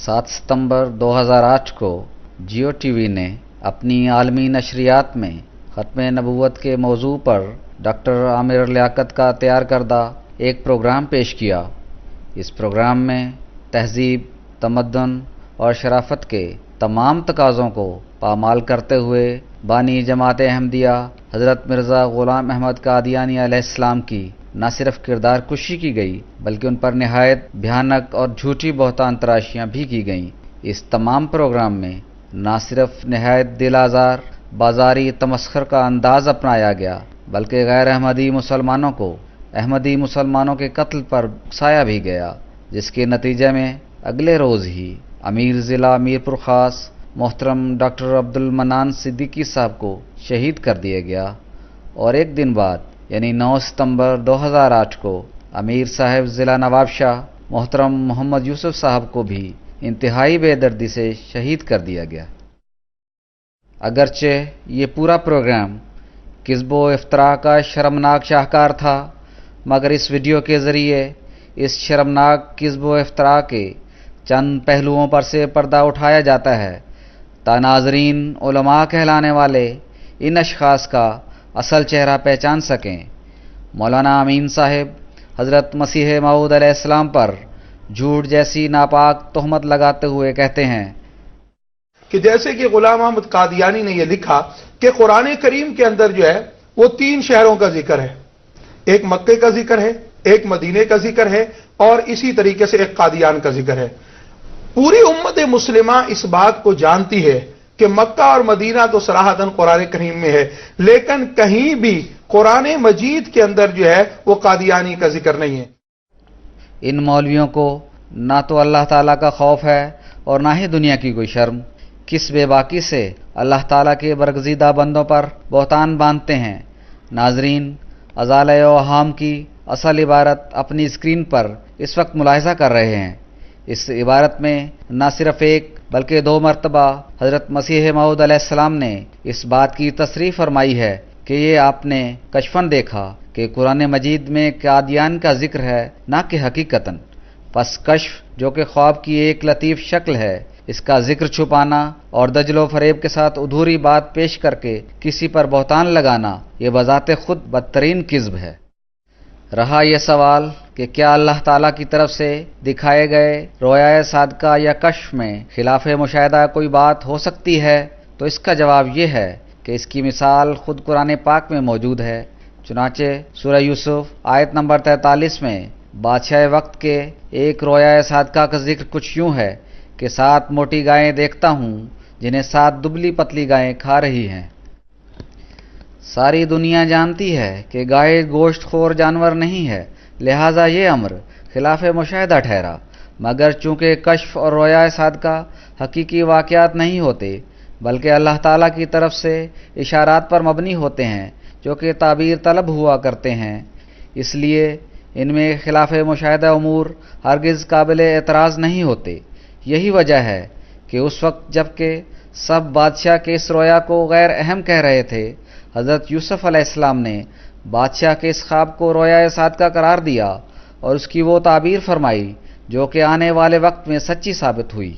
7 सितंबर 2008 को जियो टीवी ने अपनी आलमी नशरियात में ख़त्म नबूवत के मौजू पर डॉक्टर आमिर लियाकत का तैयार करदा एक प्रोग्राम पेश किया। इस प्रोग्राम में तहज़ीब, तमद्दुन और शराफत के तमाम तकाज़ों को पामाल करते हुए बानी जमात अहमदिया हज़रत मिर्ज़ा ग़ुलाम अहमद क़ादियानी अलैहिस्सलाम की न सिर्फ किरदार कुशी की गई बल्कि उन पर निहायत भयानक और झूठी बहतान तराशियाँ भी की गईं। इस तमाम प्रोग्राम में न सिर्फ निहायत दिल आज़ार बाजारी तमस्खर का अंदाज़ अपनाया गया बल्कि गैर अहमदी मुसलमानों को अहमदी मुसलमानों के कत्ल पर उकसाया भी गया, जिसके नतीजे में अगले रोज़ ही अमीर ज़िला मीरपुर ख़ास मोहतरम डॉक्टर अब्दुल मन्नान सिद्दीकी साहब को शहीद कर दिया गया और एक दिन बाद यानी 9 सितंबर 2008 को अमीर साहब ज़िला नवाबशाह मोहतरम मोहम्मद यूसुफ साहब को भी इंतहाई बेदर्दी से शहीद कर दिया गया। अगरचे ये पूरा प्रोग्राम किस्बो इफ्तरा का शर्मनाक शाहकार था, मगर इस वीडियो के ज़रिए इस शर्मनाक किस्बो इफ्तरा के चंद पहलुओं पर से पर्दा उठाया जाता है ता नाज़रीन उलमा कहलाने वाले इन अशख़ास का असल चेहरा पहचान सकें। मौलाना अमीन साहब हज़रत मसीह मऊद अलैहिस्सलाम पर झूठ जैसी नापाक तोहमत लगाते हुए कहते हैं कि जैसे कि गुलाम अहमद कादियानी ने यह लिखा कि कुरान करीम के अंदर जो है वो 3 शहरों का जिक्र है, एक मक्के का जिक्र है, एक मदीने का जिक्र है और इसी तरीके से एक कादियान का जिक्र है। पूरी उम्मत मुस्लिमा इस बात को जानती है कि मक्का और मदीना तो सराहतन कुरान करीम में है, लेकिन कहीं भी कुरान मजीद के अंदर जो है वो कादियानी का जिक्र नहीं है। इन मौलवियों को ना तो अल्लाह ताला का खौफ है और ना ही दुनिया की कोई शर्म। किस बेबाकी से अल्लाह ताला के बरगज़ीदा बंदों पर बहतान बांधते हैं। नाजरीन, अज़ाले अवाम की असल इबारत अपनी स्क्रीन पर इस वक्त मुलाहिज़ा कर रहे हैं। इस इबारत में न सिर्फ एक बल्कि 2 मरतबा हज़रत मसीह मऊद अलैहिस्सलाम ने इस बात की तसरीह फरमाई है कि ये आपने कशफन देखा कि कुरान मजीद में कादियान का जिक्र है, ना कि हकीकतन। पस कश्फ जो कि ख्वाब की एक लतीफ़ शक्ल है, इसका जिक्र छुपाना और दजलो फरेब के साथ अधूरी बात पेश करके किसी पर बहतान लगाना ये बज़ाते खुद बदतरीन किज़्ब है। रहा यह सवाल कि क्या अल्लाह ताला की तरफ से दिखाए गए रोया सादका या कश्फ में खिलाफ मुशाहिदा कोई बात हो सकती है, तो इसका जवाब यह है कि इसकी मिसाल खुद कुरान पाक में मौजूद है। चुनाचे सूरह यूसुफ आयत नंबर 43 में बादशाह वक्त के एक रोया सादका का जिक्र कुछ यूँ है कि 7 मोटी गायें देखता हूँ जिन्हें 7 दुबली पतली गायें खा रही हैं। सारी दुनिया जानती है कि गाय गोश्तखोर जानवर नहीं है, लिहाजा ये अम्र खिलाफ मुशाहिदा ठहरा। मगर चूँकि कश्फ और रोया सादका हकीकी वाक़यात नहीं होते बल्कि अल्लाह ताला की तरफ से इशारात पर मबनी होते हैं जो कि ताबीर तलब हुआ करते हैं, इसलिए इनमें खिलाफ मुशाहिदा उमूर हरगिज़ काबिल एतराज़ नहीं होते। यही वजह है कि उस वक्त जबकि सब बादशाह के इस रोया को गैर अहम कह रहे थे, हज़रत यूसुफ अलैहिस्सलाम ने बादशाह के इस ख्वाब को रोया सादका करार दिया और उसकी वो ताबीर फरमाई जो कि आने वाले वक्त में सच्ची साबित हुई।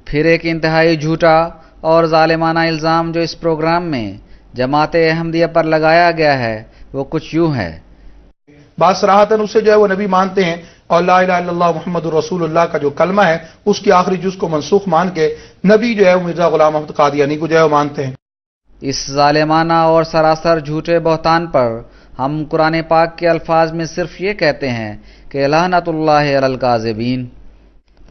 फिर एक इंतहाई झूठा और ज़ालिमाना इल्ज़ाम जो इस प्रोग्राम में जमात अहमदिया पर लगाया गया है वो कुछ यूँ है। बासराहतन उसे जो है वो नबी मानते हैं और ला इलाहा इल्लल्लाह मुहम्मदुर रसूलुल्लाह का जो कलमा है उसकी आखिरी जुज़ को मनसूख मान के नबी जो है वो मिर्ज़ा ग़ुलाम अहमद क़ादियानी को जो है वो मानते हैं। इस ज़ालिमाना और सरासर झूठे बहतान पर हम कुरान पाक के अल्फाज में सिर्फ ये कहते हैं कि लानतुल्लाहि अलल काज़िबीन।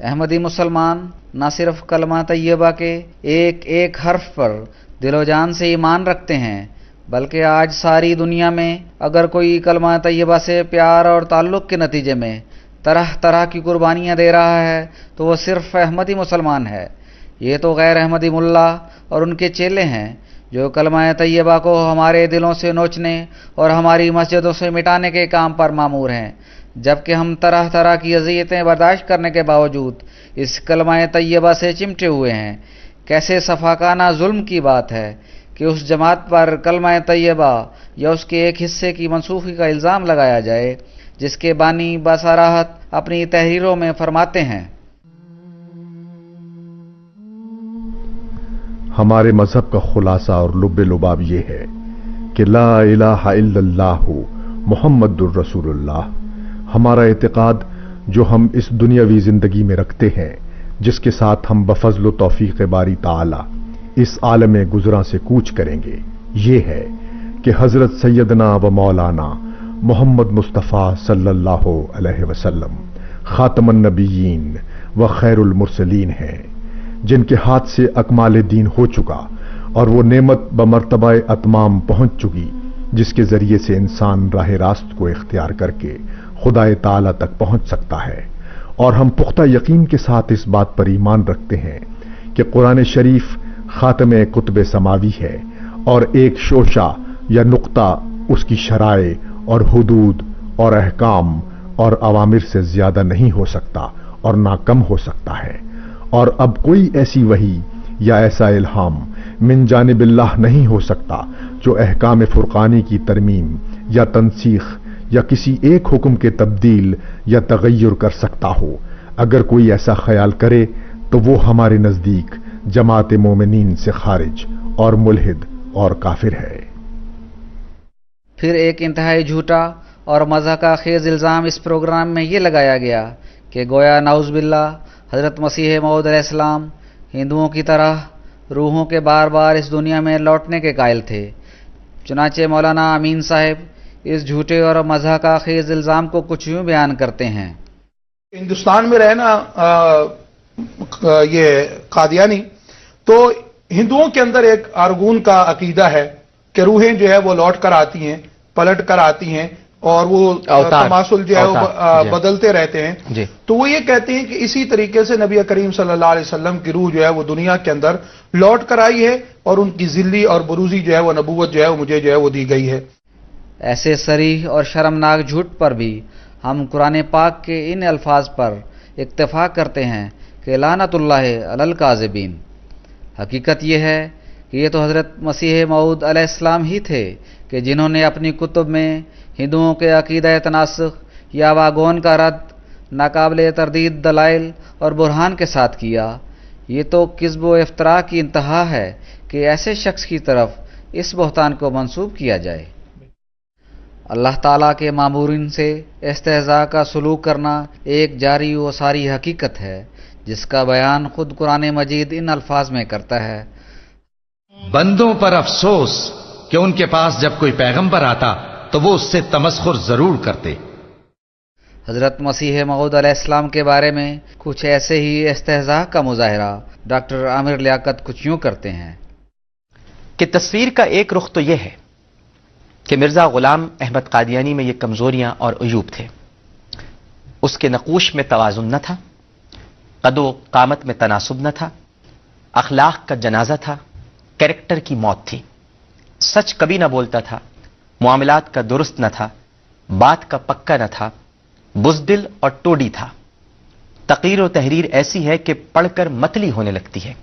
अहमदी मुसलमान न सिर्फ कलमा तैयबा के एक एक हर्फ पर दिलो जान से ईमान रखते हैं बल्कि आज सारी दुनिया में अगर कोई कलमा तैयबा से प्यार और ताल्लुक़ के नतीजे में तरह तरह की कुर्बानियाँ दे रहा है तो वो सिर्फ अहमदी मुसलमान है। ये तो गैर अहमदी मुल्ला और उनके चेले हैं जो कलमा तैयबा को हमारे दिलों से नोचने और हमारी मस्जिदों से मिटाने के काम पर मामूर हैं, जबकि हम तरह तरह की अज़ियतें बर्दाश्त करने के बावजूद इस कलमा तैयबा से चिमटे हुए हैं। कैसे सफाकाना जुल्म की बात है कि उस जमात पर कलमा तैयबा या उसके एक हिस्से की मनसूखी का इल्ज़ाम लगाया जाए जिसके बानी बसराहत अपनी तहरीरों में फरमाते हैं। हमारे मजहब का खुलासा और लुब्बे लुबाब ये है कि ला इलाहा इल्लल्लाह मुहम्मदुर रसूलुल्लाह हमारा एतिकाद जो हम इस दुनियावी जिंदगी में रखते हैं, जिसके साथ हम बफज़ल तौफीक बारी ताला इस आलम गुज़रा से कूच करेंगे, ये है कि हजरत सैयदना व मौलाना मोहम्मद मुस्तफ़ा सल्लल्लाहु अलैहि वसल्लम खातमुन नबिय्यीन व खैरुल मुरसलीन हैं, जिनके हाथ से अकमाल दीन हो चुका और वो नेमत बमर्तबा अतमाम पहुंच चुकी, जिसके जरिए से इंसान राह रास्त को इख्तियार करके खुदाए ताला तक पहुंच सकता है। और हम पुख्ता यकीन के साथ इस बात पर ईमान रखते हैं कि कुरान शरीफ खातमे कुतुब समावी है और एक शोशा या नुक्ता उसकी शराए और हुदूद और अहकाम और अवामिर से ज्यादा नहीं हो सकता और ना कम हो सकता है। और अब कोई ऐसी वही या ऐसा इल्हाम मिन जानिबिल्लाह नहीं हो सकता जो अहकाम फुरकानी की तरमीम या तनसीख या किसी एक हुक्म के तब्दील या तगय्युर कर सकता हो। अगर कोई ऐसा ख्याल करे तो वो हमारे नजदीक जमात मोमिनीन से खारिज और मुल्हिद और काफिर है। फिर एक इंतहाई झूठा और मज़ा का खेज इल्ज़ाम इस प्रोग्राम में ये लगाया गया कि गोया नाउज़-बिल्लाह हज़रत मसीह मऊद अलैहिस्सलाम हिंदुओं की तरह रूहों के बार बार इस दुनिया में लौटने के कायल थे। चुनाचे मौलाना अमीन साहब इस झूठे और मज़ा का खेज इल्ज़ाम को कुछ यूं बयान करते हैं। हिंदुस्तान में रहना ये कादियानी, तो हिंदुओं के अंदर एक आरगून का अकीदा है कि रूहें जो है वो लौट कर आती हैं, पलट कर आती हैं और वो तमासुल जो है वो बदलते रहते हैं। तो वो ये कहते हैं कि इसी तरीके से नबी करीम सल्लल्लाहु अलैहि वसल्लम की रूह जो है वो दुनिया के अंदर लौट कर आई है और उनकी जिल्ली और बुरूजी जो है वो नबूवत जो है वो मुझे जो है वो दी गई है। ऐसे सरीह और शर्मनाक झूठ पर भी हम कुरान पाक के इन अल्फाज पर इत्तेफाक करते हैं कि लानतुल्लाह अलल काज़िबीन। हकीकत यह है कि ये तो हज़रत मसीह मऊद अलैहिस्सलाम ही थे कि जिन्होंने अपनी कुतुब में हिंदुओं के अकीदा तनासुख या वागोन का रद्द नाकाबिल तरदीद दलाइल और बुरहान के साथ किया। ये तो किज़्ब व इफ्तरा की इंतहा है कि ऐसे शख्स की तरफ इस बहतान को मंसूब किया जाए। अल्लाह ताला के मामूरीन से इस्तेहज़ा का सलूक करना एक जारी व सारी हकीकत है, जिसका बयान खुद कुरान मजीद इन अल्फाज में करता है। बंदों पर अफसोस कि उनके पास जब कोई पैगंबर आता तो वो उससे तमस्खुर जरूर करते। हजरत मसीह मऊद अलैहिस्सलाम के बारे में कुछ ऐसे ही इस्तेहज़ा का मुजाहिरा डॉक्टर आमिर लियाकत कुछ यूं करते हैं कि तस्वीर का एक रुख तो यह है कि मिर्जा गुलाम अहमद कादियानी में ये कमजोरियां और अयूब थे। उसके नकूश में तवाजुन न था, कदो कामत में तनासुब न था, अखलाक का जनाजा था, कैरेक्टर की मौत थी, सच कभी न बोलता था, मुआमलात का दुरुस्त न था, बात का पक्का न था, बुज़दिल और टोडी था। तक़रीर व तहरीर ऐसी है कि पढ़कर मतली होने लगती है।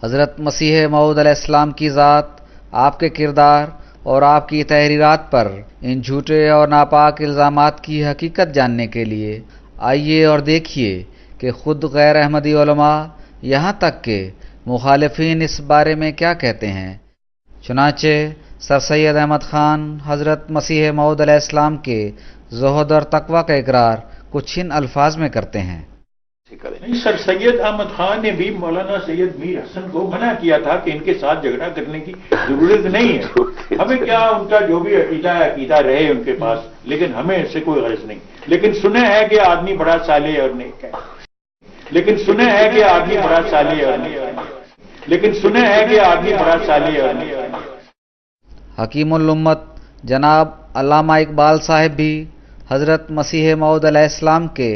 हज़रत मसीह मऊद अलैहिस्सलाम की ज़ात, आपके किरदार और आपकी तहरीरात पर इन झूठे और नापाक इल्ज़ामात की हकीकत जानने के लिए आइए और देखिए कि खुद गैर अहमदी उलमा यहाँ तक के मुखालिफिन इस बारे में क्या कहते हैं। चुनाचे सर सैयद अहमद खान हज़रत मसीह मऊद अलैहिस्सलाम के ज़ुहद और तकवा का इकरार कुछ इन अल्फाज में करते हैं। नहीं, सर सैयद अहमद खान ने भी मौलाना सैयद मीर हसन को मना किया था कि इनके साथ झगड़ा करने की जरूरत नहीं है। हमें क्या, उनका जो भी अकीदा रहे उनके पास, लेकिन हमें इससे कोई गरज नहीं। लेकिन सुने है कि आदमी बड़ा साले और नेक है, लेकिन सुने है कि आदमी बड़ा साले और लेकिन सुने है कि आदमी बड़ा साले और हकीमुल उम्मत जनाब अल्लामा इकबाल साहब भी हज़रत मसीह मऊद अलैहिस्सलाम के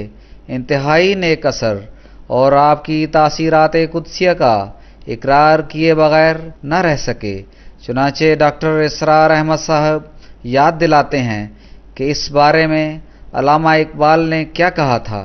इंतहाई नेक असर और आपकी तासीरात कुदसिया का इकरार किए बगैर न रह सके। चुनाचे डॉक्टर इसरार अहमद साहब याद दिलाते हैं कि इस बारे में अल्लामा इकबाल ने क्या कहा था।